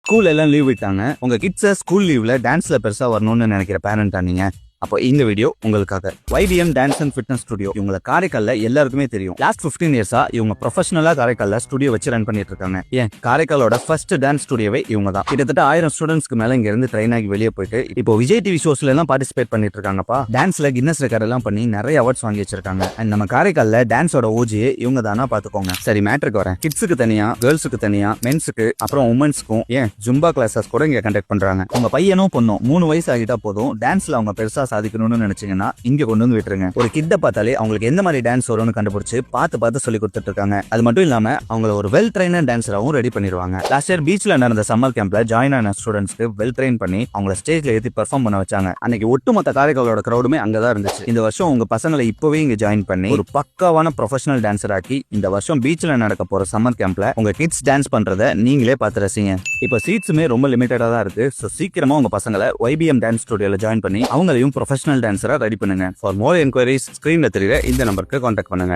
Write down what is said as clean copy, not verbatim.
School எல்லாம் leave விட்டாங்க. உங்க கிட்ஸ ஸ்கூல் லீவ்ல டான்ஸ்ல பெருசா வரணும்னு நினைக்கிற பேரண்டா நீங்க? அப்போ இந்த வீடியோ உங்களுக்காக. YBM dance and fitness studio இவங்க காரைக்கால்ல எல்லாருக்குமே தெரியும். லாஸ்ட் 15 இயர்ஸா இவங்க ப்ரொஃபஷனலா காரைக்கால்ல ஸ்டுடியோ வச்சு ரன் பண்ணிட்டு இருக்காங்க. ஏன் காரைக்காலோட ஃபர்ஸ்ட் டான்ஸ் ஸ்டுடியோவே இவங்க தான். கிட்டத்தட்ட 1000 ஸ்டூடெண்ட்ஸ்க்கு மேல இங்க இருந்து ட்ரெயின் ஆகி வெளியே போயிட்டு இப்போ விஜய் டிவி ஷோஸ்ல எல்லாம் பார்ட்டிசிபேட் பண்ணிட்டு இருக்காங்கப்பா. டான்ஸ்ல கின்னஸ் ரெக்கார்ட் எல்லாம் பண்ணி நிறைய அவார்ட்ஸ் வாங்கி வச்சிருக்காங்க. அண்ட் நம்ம காரைக்கால்ல டான்ஸோட ஓஜியே இவங்க தானா பாத்துக்கோங்க. சரி, மேட்ருக்கு வரேன். கிட்ஸுக்கு தனியா, கேர்ள்ஸுக்கு தனியா, மென்ஸுக்கு அப்புறம் உமன்ஸ்க்கும் ஏன் ஜும்பா கிளாஸஸ் கூட இங்க கண்டக்ட் பண்றாங்க. உங்க பையனும் பொண்ணும் 3 வயசு ஆகிட்டா போதும் டான்ஸ்ல அவங்க பெருசா சாதிக்கணும்னு நினைச்சீங்கன்னா இங்க கொண்டு வந்து விட்டுருங்க. ஒரு கிட்ட பார்த்தாலே அவங்களுக்கு எந்த மாதிரி டான்ஸ் வரும்னு கண்டுபிடிச்சு பார்த்து சொல்லி கொடுத்துட்டு இருக்காங்க. அது மட்டும் இல்லாம அவங்கள ஒரு வெல் ட்ரெயினர் டான்ஸராவும் ரெடி பண்ணிடுவாங்க. லாஸ்ட் இயர் பீச்ல நடந்த சம்மர் கேம்ப்ல ஜாயின் ஆன ஸ்டூடெண்ட்ஸ்க்கு வெல் ட்ரெயின் பண்ணி அவங்கள ஸ்டேஜ்ல ஏத்தி பெர்ஃபார்ம் பண்ண வச்சாங்க. அன்னைக்கு ஒட்டுமொத்த காரைக்காலோட கிரௌடுமே அங்கதான் இருந்துச்சு. இந்த வருஷம் உங்க பசங்களை இப்பவே இங்க ஜாயின் பண்ணி ஒரு பக்காவான ப்ரொஃபஷனல் டான்ஸர் ஆக்கி இந்த வருஷம் பீச்ல நடக்க போற சம்மர் கேம்ப்ல உங்க கிட்ஸ் டான்ஸ் பண்றத நீங்களே பார்த்து ரசிங்க. இப்போ சீட்ஸுமே ரொம்ப லிமிட்டடா தான் இருக்கு. சோ சீக்கிரமா உங்க பசங்களை YBM டான்ஸ் ஸ்டுடியோல ஜாயின் பண்ணி அவங்களையும் ப்ரொஃபஷனல் டான்ஸரா ரெடி பண்ணுங்க. ஃபார் மோர் என்கொயரிஸ் ஸ்கிரீன்ல தெரியுற இந்த நம்பருக்கு கான்டாக்ட் பண்ணுங்க.